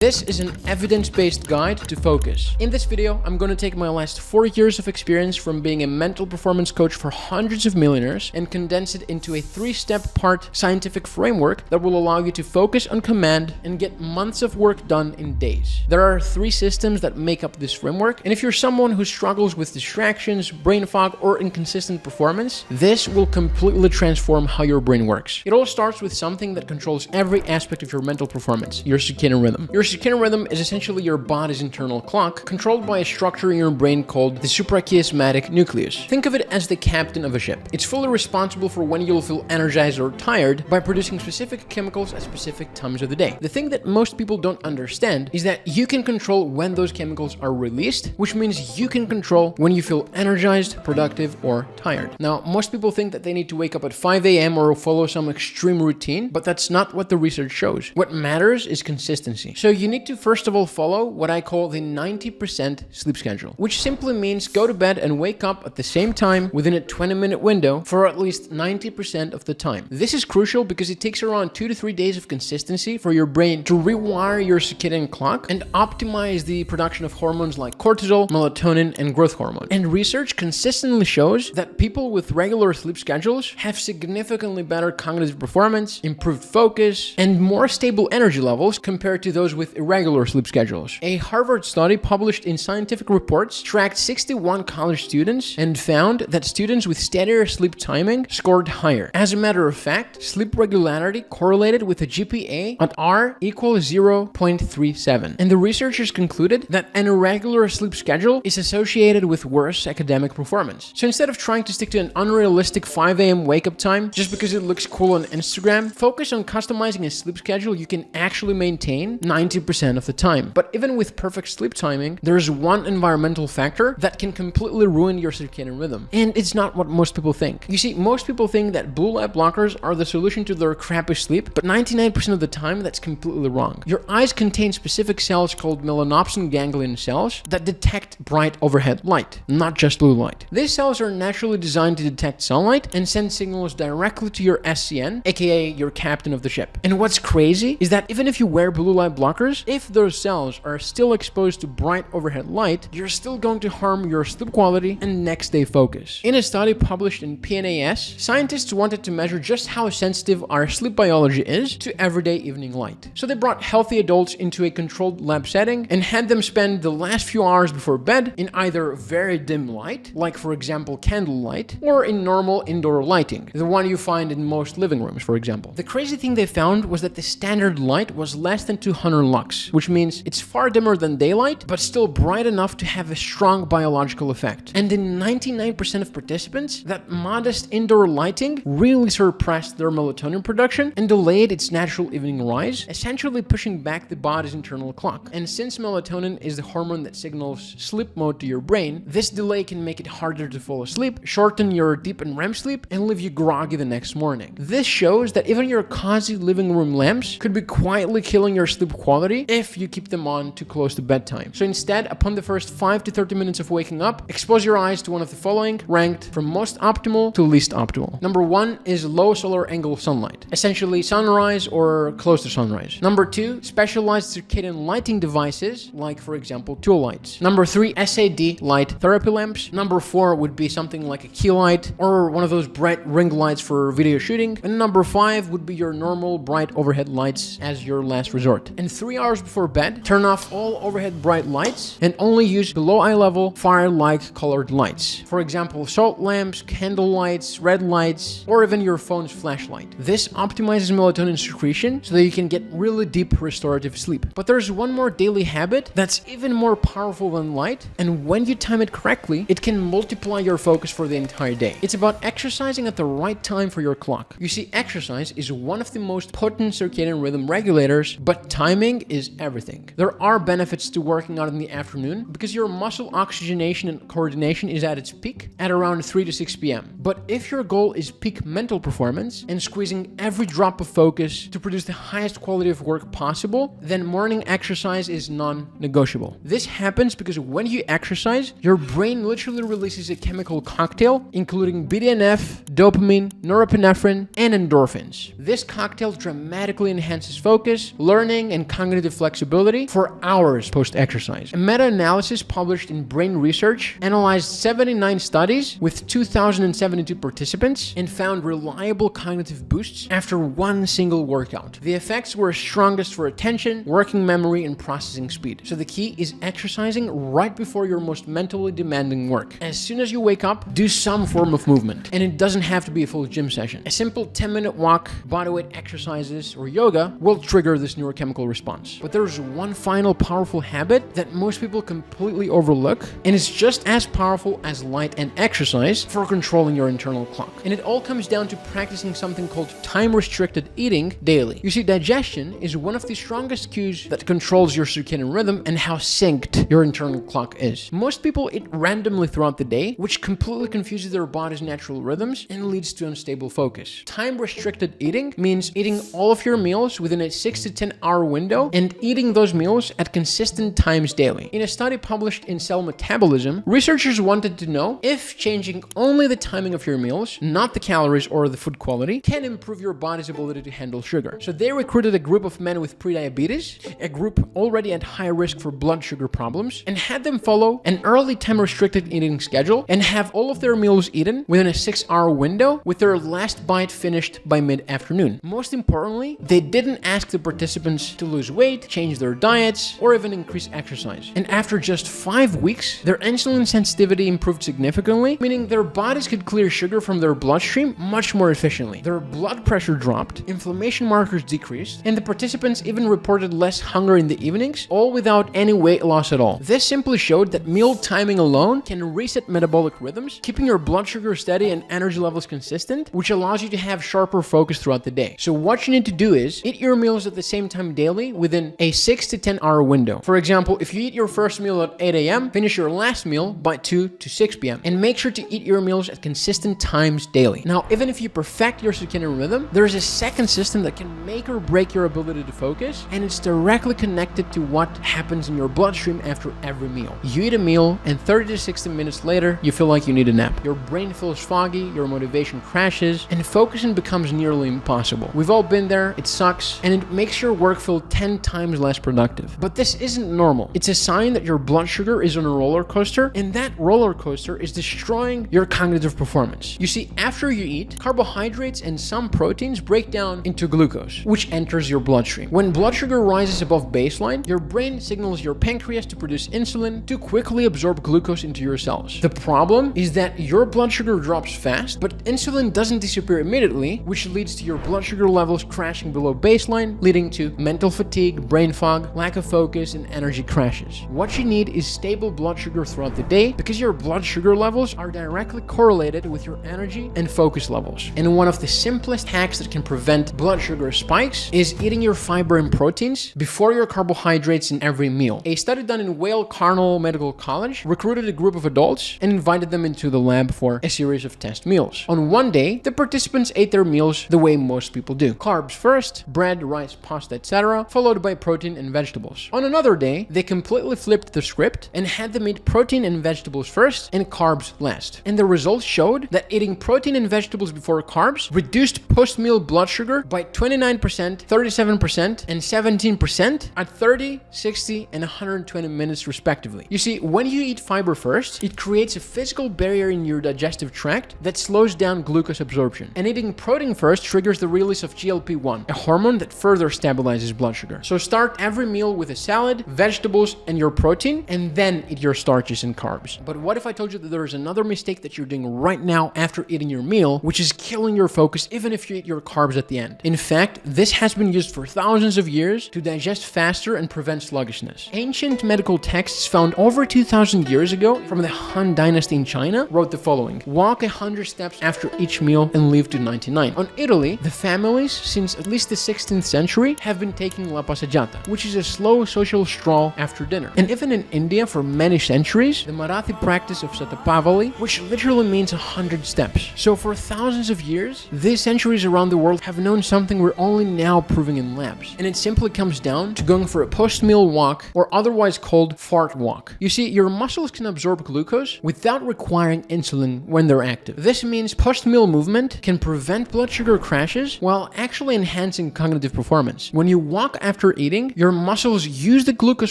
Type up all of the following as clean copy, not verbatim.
This is an evidence-based guide to focus. In this video, I'm going to take my last 4 years of experience from being a mental performance coach for hundreds of millionaires and condense it into a 3-step part scientific framework that will allow you to focus on command and get months of work done in days. There are 3 systems that make up this framework, and if you're someone who struggles with distractions, brain fog, or inconsistent performance, this will completely transform how your brain works. It all starts with something that controls every aspect of your mental performance, your circadian rhythm. Your circadian rhythm is essentially your body's internal clock, controlled by a structure in your brain called the suprachiasmatic nucleus. Think of it as the captain of a ship. It's fully responsible for when you'll feel energized or tired by producing specific chemicals at specific times of the day. The thing that most people don't understand is that you can control when those chemicals are released, which means you can control when you feel energized, productive, or tired. Now, most people think that they need to wake up at 5 a.m. or follow some extreme routine, but that's not what the research shows. What matters is consistency. So you need to first of all follow what I call the 90% sleep schedule, which simply means go to bed and wake up at the same time within a 20-minute window for at least 90% of the time. This is crucial because it takes around 2 to 3 days of consistency for your brain to rewire your circadian clock and optimize the production of hormones like cortisol, melatonin, and growth hormone. And research consistently shows that people with regular sleep schedules have significantly better cognitive performance, improved focus, and more stable energy levels compared to those with irregular sleep schedules. A Harvard study published in Scientific Reports tracked 61 college students and found that students with steadier sleep timing scored higher. As a matter of fact, sleep regularity correlated with a GPA at R equals 0.37. And the researchers concluded that an irregular sleep schedule is associated with worse academic performance. So instead of trying to stick to an unrealistic 5 a.m. wake-up time just because it looks cool on Instagram, focus on customizing a sleep schedule you can actually maintain 90% of the time. But even with perfect sleep timing, there's one environmental factor that can completely ruin your circadian rhythm. And it's not what most people think. You see, most people think that blue light blockers are the solution to their crappy sleep, but 99% of the time, that's completely wrong. Your eyes contain specific cells called melanopsin ganglion cells that detect bright overhead light, not just blue light. These cells are naturally designed to detect sunlight and send signals directly to your SCN, aka your captain of the ship. And what's crazy is that even if you wear blue light blockers, if those cells are still exposed to bright overhead light, you're still going to harm your sleep quality and next day focus. In a study published in PNAS, scientists wanted to measure just how sensitive our sleep biology is to everyday evening light. So they brought healthy adults into a controlled lab setting and had them spend the last few hours before bed in either very dim light, like for example candlelight, or in normal indoor lighting, the one you find in most living rooms, for example. The crazy thing they found was that the standard light was less than 200 lux, which means it's far dimmer than daylight, but still bright enough to have a strong biological effect. And in 99% of participants, that modest indoor lighting really suppressed their melatonin production and delayed its natural evening rise, essentially pushing back the body's internal clock. And since melatonin is the hormone that signals sleep mode to your brain, this delay can make it harder to fall asleep, shorten your deep and REM sleep, and leave you groggy the next morning. This shows that even your cozy living room lamps could be quietly killing your sleep quality if you keep them on too close to bedtime. So instead, upon the first 5 to 30 minutes of waking up, expose your eyes to one of the following, ranked from most optimal to least optimal. Number 1 is low solar angle sunlight, essentially sunrise or close to sunrise. Number 2, specialized circadian lighting devices, like for example tool lights. Number 3, SAD light therapy lamps. Number 4 would be something like a key light or one of those bright ring lights for video shooting. And number 5 would be your normal bright overhead lights as your last resort. And 3 hours before bed, turn off all overhead bright lights and only use below eye level fire-like colored lights. For example, salt lamps, candle lights, red lights, or even your phone's flashlight. This optimizes melatonin secretion so that you can get really deep restorative sleep. But there's one more daily habit that's even more powerful than light, and when you time it correctly, it can multiply your focus for the entire day. It's about exercising at the right time for your clock. You see, exercise is one of the most potent circadian rhythm regulators, but timing is everything. There are benefits to working out in the afternoon because your muscle oxygenation and coordination is at its peak at around 3 to 6 p.m. But if your goal is peak mental performance and squeezing every drop of focus to produce the highest quality of work possible, then morning exercise is non-negotiable. This happens because when you exercise, your brain literally releases a chemical cocktail including BDNF, dopamine, norepinephrine, and endorphins. This cocktail dramatically enhances focus, learning, and cognitive cognitive flexibility for hours post-exercise. A meta-analysis published in Brain Research analyzed 79 studies with 2,072 participants and found reliable cognitive boosts after one single workout. The effects were strongest for attention, working memory, and processing speed. So the key is exercising right before your most mentally demanding work. As soon as you wake up, do some form of movement. And it doesn't have to be a full gym session. A simple 10-minute walk, bodyweight exercises, or yoga will trigger this neurochemical response. But there's one final powerful habit that most people completely overlook, and it's just as powerful as light and exercise for controlling your internal clock. And it all comes down to practicing something called time-restricted eating daily. You see, digestion is one of the strongest cues that controls your circadian rhythm and how synced your internal clock is. Most people eat randomly throughout the day, which completely confuses their body's natural rhythms and leads to unstable focus. Time-restricted eating means eating all of your meals within a 6 to 10 hour window and eating those meals at consistent times daily. In a study published in Cell Metabolism, researchers wanted to know if changing only the timing of your meals, not the calories or the food quality, can improve your body's ability to handle sugar. So they recruited a group of men with prediabetes, a group already at high risk for blood sugar problems, and had them follow an early time-restricted eating schedule and have all of their meals eaten within a 6-hour window with their last bite finished by mid-afternoon. Most importantly, they didn't ask the participants to lose weight, change their diets, or even increase exercise. And after just 5 weeks, their insulin sensitivity improved significantly, meaning their bodies could clear sugar from their bloodstream much more efficiently. Their blood pressure dropped, inflammation markers decreased, and the participants even reported less hunger in the evenings, all without any weight loss at all. This simply showed that meal timing alone can reset metabolic rhythms, keeping your blood sugar steady and energy levels consistent, which allows you to have sharper focus throughout the day. So what you need to do is eat your meals at the same time daily within a 6 to 10 hour window. For example, if you eat your first meal at 8 a.m., finish your last meal by 2 to 6 p.m. and make sure to eat your meals at consistent times daily. Now, even if you perfect your circadian rhythm, there's a second system that can make or break your ability to focus, and it's directly connected to what happens in your bloodstream after every meal. You eat a meal, and 30 to 60 minutes later, you feel like you need a nap. Your brain feels foggy, your motivation crashes, and focusing becomes nearly impossible. We've all been there, it sucks, and it makes your work feel 10 times less productive. But this isn't normal. It's a sign that your blood sugar is on a roller coaster, and that roller coaster is destroying your cognitive performance. You see, after you eat, carbohydrates and some proteins break down into glucose, which enters your bloodstream. When blood sugar rises above baseline, your brain signals your pancreas to produce insulin to quickly absorb glucose into your cells. The problem is that your blood sugar drops fast, but insulin doesn't disappear immediately, which leads to your blood sugar levels crashing below baseline, leading to mental fatigue, brain fog, lack of focus, and energy crashes. What you need is stable blood sugar throughout the day because your blood sugar levels are directly correlated with your energy and focus levels. And one of the simplest hacks that can prevent blood sugar spikes is eating your fiber and proteins before your carbohydrates in every meal. A study done in Weill Cornell Medical College recruited a group of adults and invited them into the lab for a series of test meals. On one day, the participants ate their meals the way most people do. Carbs first, bread, rice, pasta, etc., followed by protein and vegetables. On another day, they completely flipped the script and had them eat protein and vegetables first and carbs last. And the results showed that eating protein and vegetables before carbs reduced post-meal blood sugar by 29%, 37%, and 17% at 30, 60, and 120 minutes respectively. You see, when you eat fiber first, it creates a physical barrier in your digestive tract that slows down glucose absorption. And eating protein first triggers the release of GLP-1, a hormone that further stabilizes blood sugar. So start every meal with a salad, vegetables, and your protein, and then eat your starches and carbs. But what if I told you that there is another mistake that you're doing right now after eating your meal, which is killing your focus even if you eat your carbs at the end? In fact, this has been used for thousands of years to digest faster and prevent sluggishness. Ancient medical texts found over 2,000 years ago from the Han Dynasty in China wrote the following: walk 100 steps after each meal and live to 99. On Italy, the families since at least the 16th century have been taking la passeggiata, which is a slow social stroll after dinner. And even in India for many centuries, the Marathi practice of Satapavali, which literally means 100 steps. So for thousands of years, these centuries around the world have known something we're only now proving in labs. And it simply comes down to going for a post-meal walk, or otherwise called fart walk. You see, your muscles can absorb glucose without requiring insulin when they're active. This means post-meal movement can prevent blood sugar crashes while actually enhancing cognitive performance. When you walk after after eating, your muscles use the glucose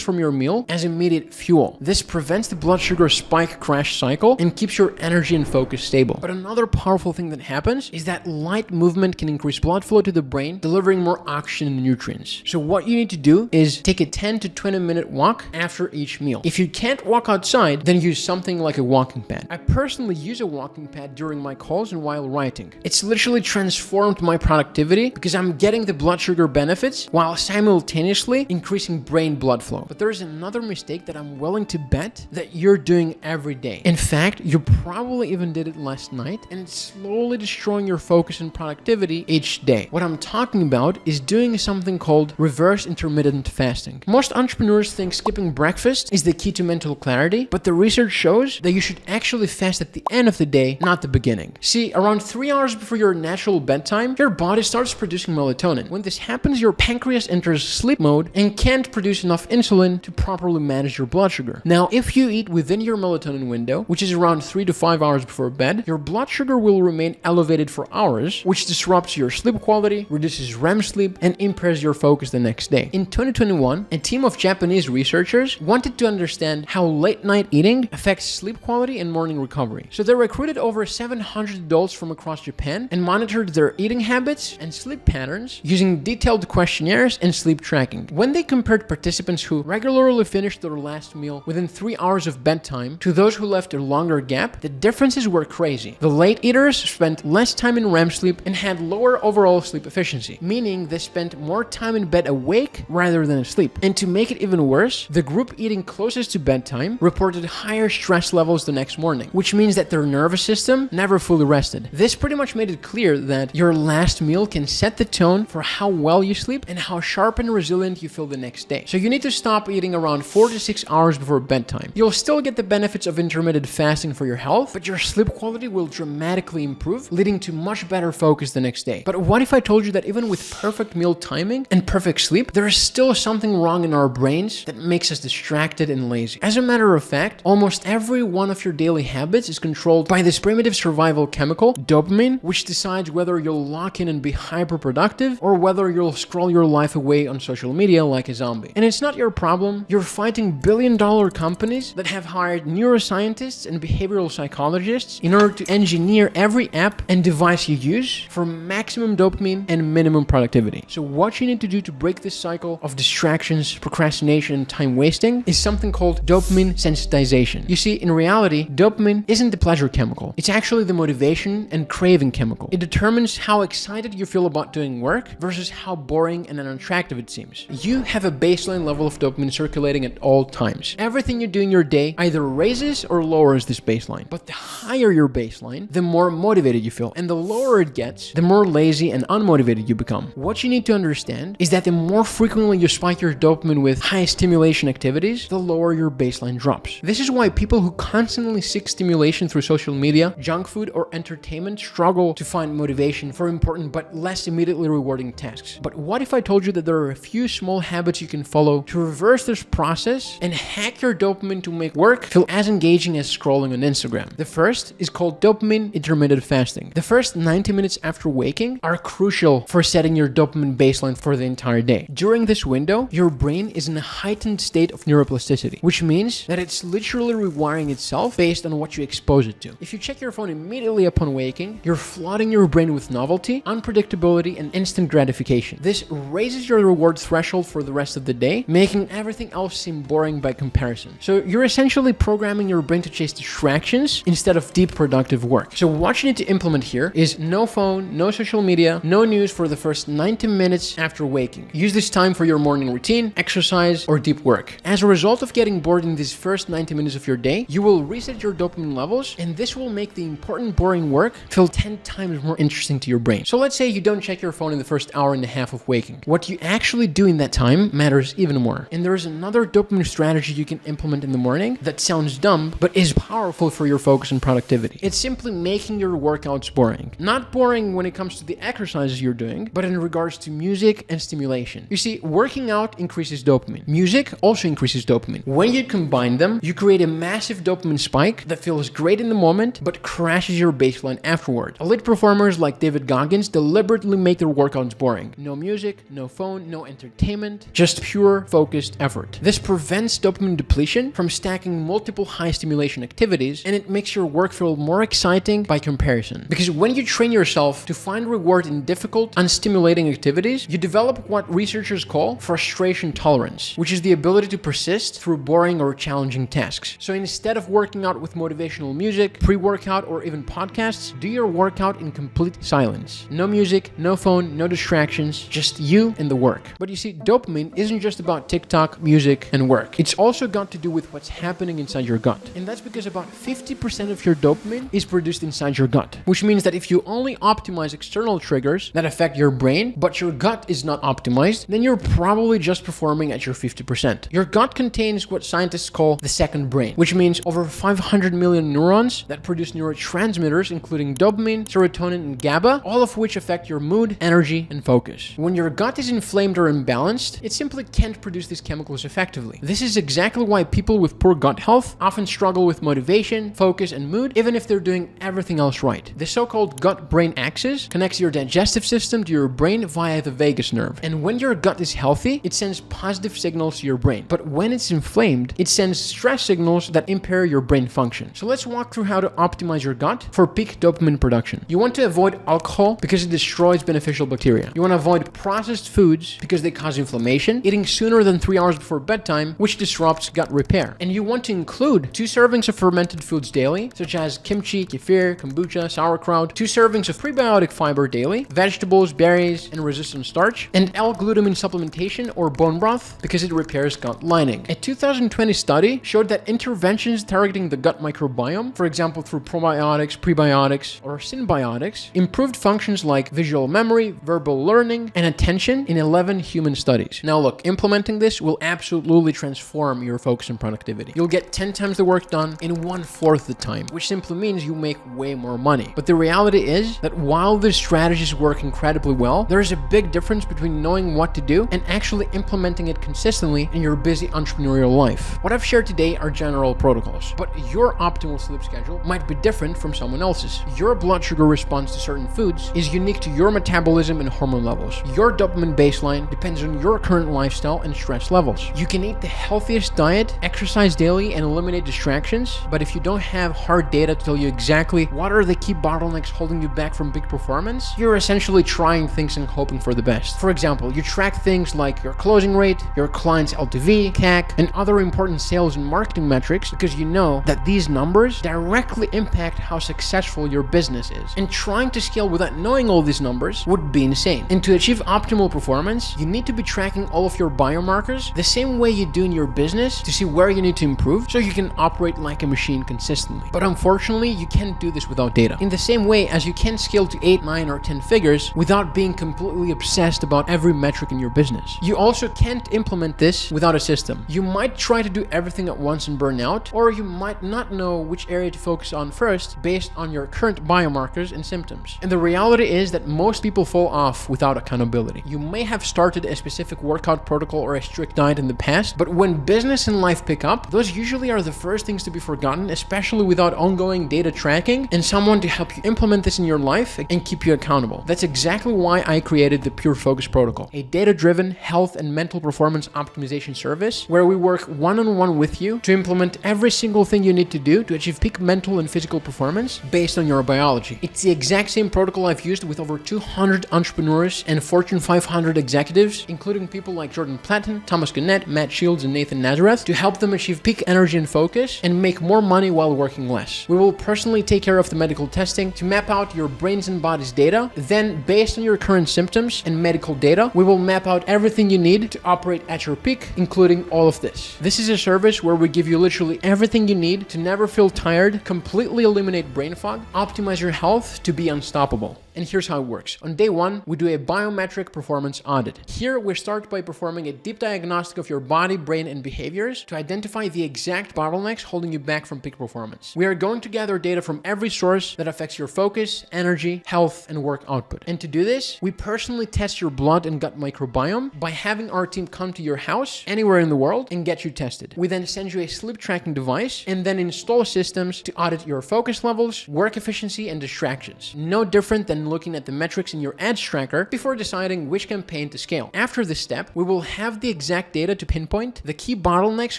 from your meal as immediate fuel. This prevents the blood sugar spike crash cycle and keeps your energy and focus stable. But another powerful thing that happens is that light movement can increase blood flow to the brain, delivering more oxygen and nutrients. So what you need to do is take a 10 to 20 minute walk after each meal. If you can't walk outside, then use something like a walking pad. I personally use a walking pad during my calls and while writing. It's literally transformed my productivity because I'm getting the blood sugar benefits while simultaneously increasing brain blood flow. But there's another mistake that I'm willing to bet that you're doing every day. In fact, you probably even did it last night, and it's slowly destroying your focus and productivity each day. What I'm talking about is doing something called reverse intermittent fasting. Most entrepreneurs think skipping breakfast is the key to mental clarity, but the research shows that you should actually fast at the end of the day, not the beginning. See, around 3 hours before your natural bedtime, your body starts producing melatonin. When this happens, your pancreas enters sleep mode and can't produce enough insulin to properly manage your blood sugar. Now, if you eat within your melatonin window, which is around 3 to 5 hours before bed, your blood sugar will remain elevated for hours, which disrupts your sleep quality, reduces REM sleep, and impairs your focus the next day. In 2021, a team of Japanese researchers wanted to understand how late night eating affects sleep quality and morning recovery. So they recruited over 700 adults from across Japan and monitored their eating habits and sleep patterns using detailed questionnaires and sleep tracking. When they compared participants who regularly finished their last meal within 3 hours of bedtime to those who left a longer gap, the differences were crazy. The late eaters spent less time in REM sleep and had lower overall sleep efficiency, meaning they spent more time in bed awake rather than asleep. And to make it even worse, the group eating closest to bedtime reported higher stress levels the next morning, which means that their nervous system never fully rested. This pretty much made it clear that your last meal can set the tone for how well you sleep and how sharp and resilient you feel the next day. So you need to stop eating around 4 to 6 hours before bedtime. You'll still get the benefits of intermittent fasting for your health, but your sleep quality will dramatically improve, leading to much better focus the next day. But what if I told you that even with perfect meal timing and perfect sleep, there is still something wrong in our brains that makes us distracted and lazy? As a matter of fact, almost every one of your daily habits is controlled by this primitive survival chemical, dopamine, which decides whether you'll lock in and be hyper-productive or whether you'll scroll your life away on social media like a zombie. And it's not your problem. You're fighting billion-dollar companies that have hired neuroscientists and behavioral psychologists in order to engineer every app and device you use for maximum dopamine and minimum productivity. So what you need to do to break this cycle of distractions, procrastination, and time wasting is something called dopamine sensitization. You see, in reality, dopamine isn't the pleasure chemical. It's actually the motivation and craving chemical. It determines how excited you feel about doing work versus how boring and unattractive it seems. You have a baseline level of dopamine circulating at all times. Everything you do in your day either raises or lowers this baseline. But the higher your baseline, the more motivated you feel. And the lower it gets, the more lazy and unmotivated you become. What you need to understand is that the more frequently you spike your dopamine with high stimulation activities, the lower your baseline drops. This is why people who constantly seek stimulation through social media, junk food, or entertainment struggle to find motivation for important but less immediately rewarding tasks. But what if I told you that there are a few small habits you can follow to reverse this process and hack your dopamine to make work feel as engaging as scrolling on Instagram? The first is called dopamine intermittent fasting. The first 90 minutes after waking are crucial for setting your dopamine baseline for the entire day. During this window, your brain is in a heightened state of neuroplasticity, which means that it's literally rewiring itself based on what you expose it to. If you check your phone immediately upon waking, you're flooding your brain with novelty, unpredictability, and instant gratification. This raises your reward threshold for the rest of the day, making everything else seem boring by comparison. So you're essentially programming your brain to chase distractions instead of deep productive work. So what you need to implement here is no phone, no social media, no news for the first 90 minutes after waking. Use this time for your morning routine, exercise, or deep work. As a result of getting bored in these first 90 minutes of your day, you will reset your dopamine levels, and this will make the important boring work feel 10 times more interesting to your brain. So let's say you don't check your phone in the first hour and a half of waking. What you actually do in that time matters even more. And there is another dopamine strategy you can implement in the morning that sounds dumb, but is powerful for your focus and productivity. It's simply making your workouts boring. Not boring when it comes to the exercises you're doing, but in regards to music and stimulation. You see, working out increases dopamine. Music also increases dopamine. When you combine them, you create a massive dopamine spike that feels great in the moment, but crashes your baseline afterward. Elite performers like David Goggins deliberately make their workouts boring. No music, no phone, no no entertainment, just pure focused effort. This prevents dopamine depletion from stacking multiple high stimulation activities, and it makes your work feel more exciting by comparison. Because when you train yourself to find reward in difficult, unstimulating activities, you develop what researchers call frustration tolerance, which is the ability to persist through boring or challenging tasks. So instead of working out with motivational music, pre-workout, or even podcasts, do your workout in complete silence. No music, no phone, no distractions, just you and the work. But you see, dopamine isn't just about TikTok, music, and work. It's also got to do with what's happening inside your gut. And that's because about 50% of your dopamine is produced inside your gut, which means that if you only optimize external triggers that affect your brain, but your gut is not optimized, then you're probably just performing at your 50%. Your gut contains what scientists call the second brain, which means over 500 million neurons that produce neurotransmitters including dopamine, serotonin, and GABA, all of which affect your mood, energy, and focus. When your gut is inflamed or imbalanced, it simply can't produce these chemicals effectively. This is exactly why people with poor gut health often struggle with motivation, focus, and mood, even if they're doing everything else right. The so-called gut-brain axis connects your digestive system to your brain via the vagus nerve. And when your gut is healthy, it sends positive signals to your brain. But when it's inflamed, it sends stress signals that impair your brain function. So let's walk through how to optimize your gut for peak dopamine production. You want to avoid alcohol because it destroys beneficial bacteria. You want to avoid processed foods because they cause inflammation, eating sooner than 3 hours before bedtime, which disrupts gut repair. And you want to include 2 servings of fermented foods daily, such as kimchi, kefir, kombucha, sauerkraut, 2 servings of prebiotic fiber daily, vegetables, berries, and resistant starch, and L-glutamine supplementation or bone broth because it repairs gut lining. A 2020 study showed that interventions targeting the gut microbiome, for example through probiotics, prebiotics, or symbiotics, improved functions like visual memory, verbal learning, and attention in 11 human studies. Now look, implementing this will absolutely transform your focus and productivity. You'll get 10 times the work done in 1/4 the time, which simply means you make way more money. But the reality is that while these strategies work incredibly well, there's a big difference between knowing what to do and actually implementing it consistently in your busy entrepreneurial life. What I've shared today are general protocols, but your optimal sleep schedule might be different from someone else's. Your blood sugar response to certain foods is unique to your metabolism and hormone levels. Your dopamine baseline depends on your current lifestyle and stress levels. You can eat the healthiest diet, exercise daily, and eliminate distractions, but if you don't have hard data to tell you exactly what are the key bottlenecks holding you back from big performance, you're essentially trying things and hoping for the best. For example, you track things like your closing rate, your client's LTV, CAC, and other important sales and marketing metrics because you know that these numbers directly impact how successful your business is. And trying to scale without knowing all these numbers would be insane. And to achieve optimal performance, you need to be tracking all of your biomarkers the same way you do in your business to see where you need to improve so you can operate like a machine consistently. But unfortunately, you can't do this without data. In the same way as you can't scale to 8, 9, or 10 figures without being completely obsessed about every metric in your business. You also can't implement this without a system. You might try to do everything at once and burn out, or you might not know which area to focus on first based on your current biomarkers and symptoms. And the reality is that most people fall off without accountability. You may have started a specific workout protocol or a strict diet in the past, but when business and life pick up, those usually are the first things to be forgotten, especially without ongoing data tracking and someone to help you implement this in your life and keep you accountable. That's exactly why I created the Pure Focus Protocol, a data-driven health and mental performance optimization service where we work one-on-one with you to implement every single thing you need to do to achieve peak mental and physical performance based on your biology. It's the exact same protocol I've used with over 200 entrepreneurs and Fortune 500 executives, including people like Jordan Platten, Thomas Gannett, Matt Shields, and Nathan Nazareth, to help them achieve peak energy and focus and make more money while working less. We will personally take care of the medical testing to map out your brain's and body's data. Then, based on your current symptoms and medical data, we will map out everything you need to operate at your peak, including all of this. This is a service where we give you literally everything you need to never feel tired, completely eliminate brain fog, optimize your health to be unstoppable. And here's how it works. On day 1, we do a biometric performance audit. Here, we start by performing a deep diagnostic of your body, brain, and behaviors to identify the exact bottlenecks holding you back from peak performance. We are going to gather data from every source that affects your focus, energy, health, and work output. And to do this, we personally test your blood and gut microbiome by having our team come to your house anywhere in the world and get you tested. We then send you a sleep tracking device and then install systems to audit your focus levels, work efficiency, and distractions. No different than and looking at the metrics in your ads tracker before deciding which campaign to scale. After this step, we will have the exact data to pinpoint the key bottlenecks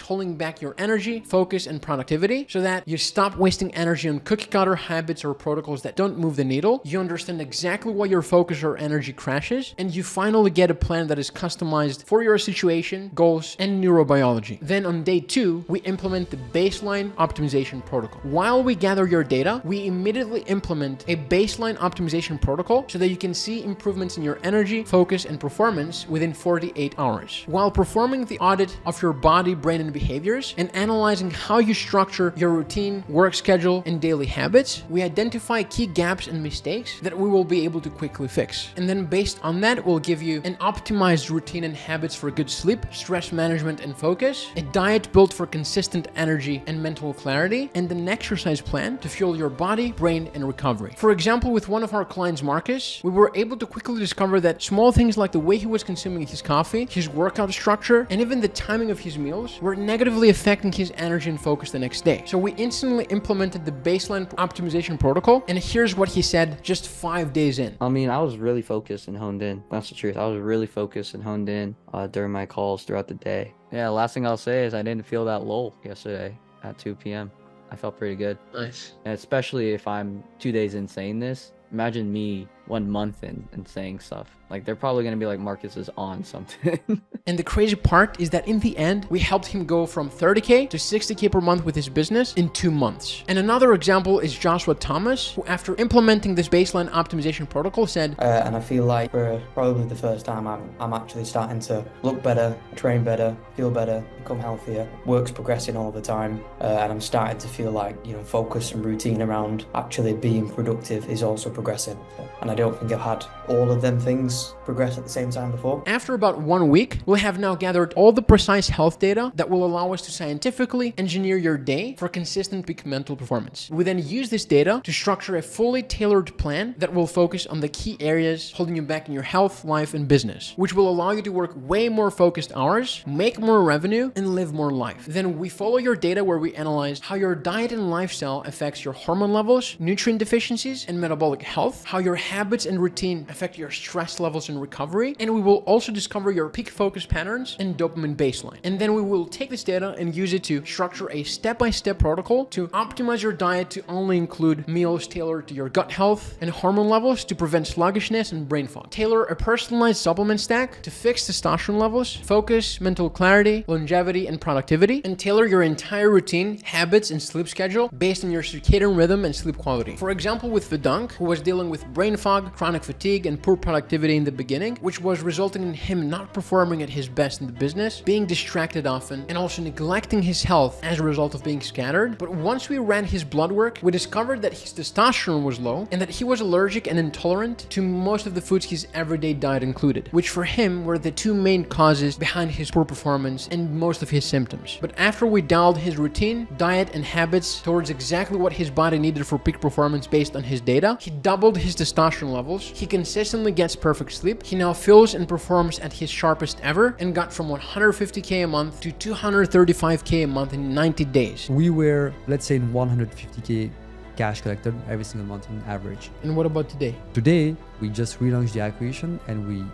holding back your energy, focus, and productivity so that you stop wasting energy on cookie cutter habits or protocols that don't move the needle. You understand exactly why your focus or energy crashes, and you finally get a plan that is customized for your situation, goals, and neurobiology. Then on day 2, we implement the baseline optimization protocol. While we gather your data, we immediately implement a baseline optimization protocol so that you can see improvements in your energy, focus, and performance within 48 hours. While performing the audit of your body, brain, and behaviors and analyzing how you structure your routine, work schedule, and daily habits, we identify key gaps and mistakes that we will be able to quickly fix. And then based on that, we'll give you an optimized routine and habits for good sleep, stress management, and focus, a diet built for consistent energy and mental clarity, and an exercise plan to fuel your body, brain, and recovery. For example, with one of our clients, Marcus, we were able to quickly discover that small things like the way he was consuming his coffee, his workout structure, and even the timing of his meals were negatively affecting his energy and focus the next day. So we instantly implemented the baseline optimization protocol, and here's what he said just 5 days in. I mean, I was really focused and honed in. That's the truth. I was really focused and honed in during my calls throughout the day. Yeah, last thing I'll say is I didn't feel that lull yesterday at 2 p.m. I felt pretty good. Nice. And especially if I'm 2 days in saying this, imagine me 1 month in and saying stuff. Like, they're probably going to be like, Marcus is on something. And the crazy part is that in the end, we helped him go from 30K to 60K per month with his business in 2 months. And another example is Joshua Thomas, who after implementing this baseline optimization protocol said, and I feel like for probably the first time I'm actually starting to look better, train better, feel better, become healthier, work's progressing all the time, and I'm starting to feel like, focus and routine around actually being productive is also progressing. And I don't think I've had all of them things progress at the same time before. After about 1 week, we have now gathered all the precise health data that will allow us to scientifically engineer your day for consistent peak mental performance. We then use this data to structure a fully tailored plan that will focus on the key areas holding you back in your health, life, and business, which will allow you to work way more focused hours, make more revenue, and live more life. Then we follow your data where we analyze how your diet and lifestyle affects your hormone levels, nutrient deficiencies, and metabolic health, how your habits and routine affect your stress levels and recovery, and we will also discover your peak focus patterns and dopamine baseline. And then we will take this data and use it to structure a step-by-step protocol to optimize your diet to only include meals tailored to your gut health and hormone levels to prevent sluggishness and brain fog. Tailor a personalized supplement stack to fix testosterone levels, focus, mental clarity, longevity, and productivity, and tailor your entire routine, habits, and sleep schedule based on your circadian rhythm and sleep quality. For example, with Vedunk, who was dealing with brain fog, chronic fatigue, and poor productivity in the beginning, which was resulting in him not performing at his best in the business, being distracted often, and also neglecting his health as a result of being scattered. But once we ran his blood work, we discovered that his testosterone was low and that he was allergic and intolerant to most of the foods his everyday diet included, which for him were the two main causes behind his poor performance and most of his symptoms. But after we dialed his routine, diet, and habits towards exactly what his body needed for peak performance based on his data, he doubled his testosterone levels, he consistently gets perfect sleep, he now feels and performs at his sharpest ever, and got from 150K a month to 235K a month in 90 days. We were, let's say, in 150K cash collected every single month on average. And what about today? Today, we just relaunched the acquisition and we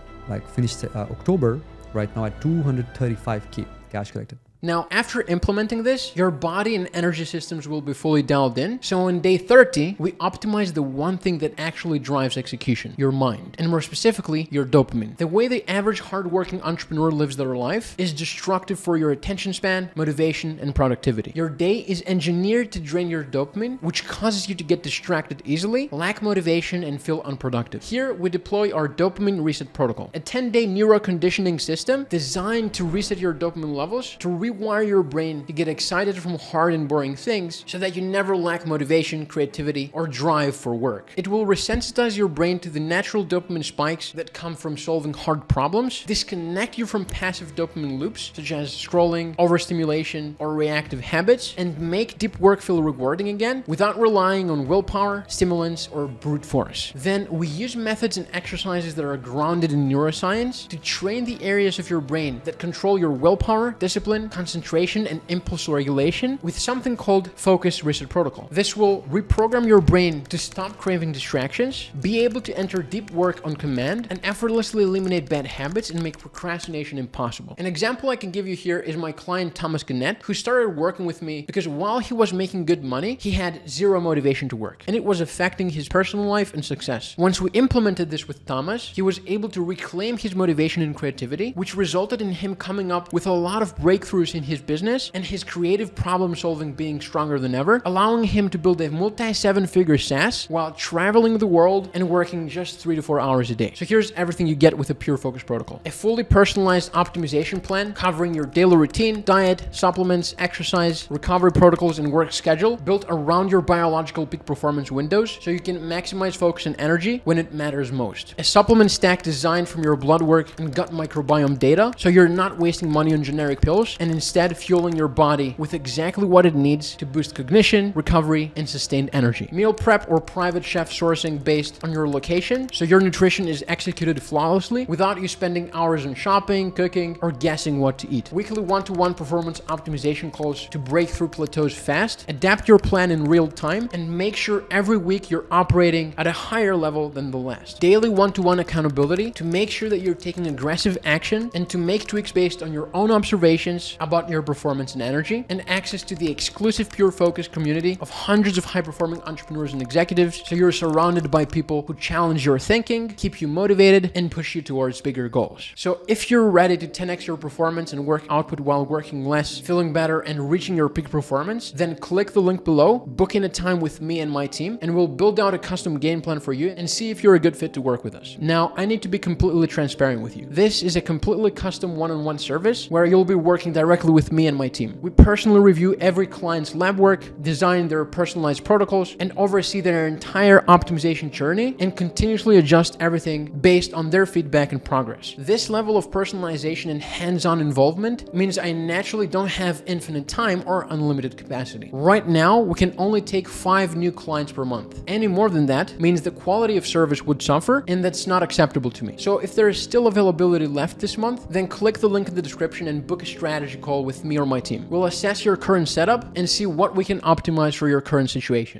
finished October right now at 235K cash collected. Now, after implementing this, your body and energy systems will be fully dialed in. So on day 30, we optimize the one thing that actually drives execution, your mind, and more specifically, your dopamine. The way the average hardworking entrepreneur lives their life is destructive for your attention span, motivation, and productivity. Your day is engineered to drain your dopamine, which causes you to get distracted easily, lack motivation, and feel unproductive. Here, we deploy our dopamine reset protocol, a 10-day neuroconditioning system designed to reset your dopamine levels, to rewire your brain to get excited from hard and boring things so that you never lack motivation, creativity, or drive for work. It will resensitize your brain to the natural dopamine spikes that come from solving hard problems, disconnect you from passive dopamine loops such as scrolling, overstimulation, or reactive habits, and make deep work feel rewarding again without relying on willpower, stimulants, or brute force. Then we use methods and exercises that are grounded in neuroscience to train the areas of your brain that control your willpower, discipline, concentration and impulse regulation with something called focus reset protocol. This will reprogram your brain to stop craving distractions, be able to enter deep work on command, and effortlessly eliminate bad habits and make procrastination impossible. An example I can give you here is my client Thomas Gannett, who started working with me because while he was making good money, he had zero motivation to work, and it was affecting his personal life and success. Once we implemented this with Thomas, he was able to reclaim his motivation and creativity, which resulted in him coming up with a lot of breakthroughs in his business and his creative problem solving being stronger than ever, allowing him to build a multi-7-figure SaaS while traveling the world and working just 3 to 4 hours a day. So here's everything you get with a pure focus protocol. A fully personalized optimization plan covering your daily routine, diet, supplements, exercise, recovery protocols, and work schedule built around your biological peak performance windows so you can maximize focus and energy when it matters most. A supplement stack designed from your blood work and gut microbiome data so you're not wasting money on generic pills and instead fueling your body with exactly what it needs to boost cognition, recovery, and sustained energy. Meal prep or private chef sourcing based on your location so your nutrition is executed flawlessly without you spending hours on shopping, cooking, or guessing what to eat. Weekly one-to-one performance optimization calls to break through plateaus fast, adapt your plan in real time, and make sure every week you're operating at a higher level than the last. Daily one-to-one accountability to make sure that you're taking aggressive action and to make tweaks based on your own observations about your performance and energy, and access to the exclusive Pure Focus community of hundreds of high-performing entrepreneurs and executives so you're surrounded by people who challenge your thinking, keep you motivated, and push you towards bigger goals. So if you're ready to 10x your performance and work output while working less, feeling better, and reaching your peak performance, then click the link below, book in a time with me and my team, and we'll build out a custom game plan for you and see if you're a good fit to work with us. Now, I need to be completely transparent with you. This is a completely custom one-on-one service where you'll be working directly with me and my team. We personally review every client's lab work, design their personalized protocols, and oversee their entire optimization journey and continuously adjust everything based on their feedback and progress. This level of personalization and hands-on involvement means I naturally don't have infinite time or unlimited capacity. Right now, we can only take 5 new clients per month. Any more than that means the quality of service would suffer, and that's not acceptable to me. So if there is still availability left this month, then click the link in the description and book a strategy call with me or my team. We'll assess your current setup and see what we can optimize for your current situation.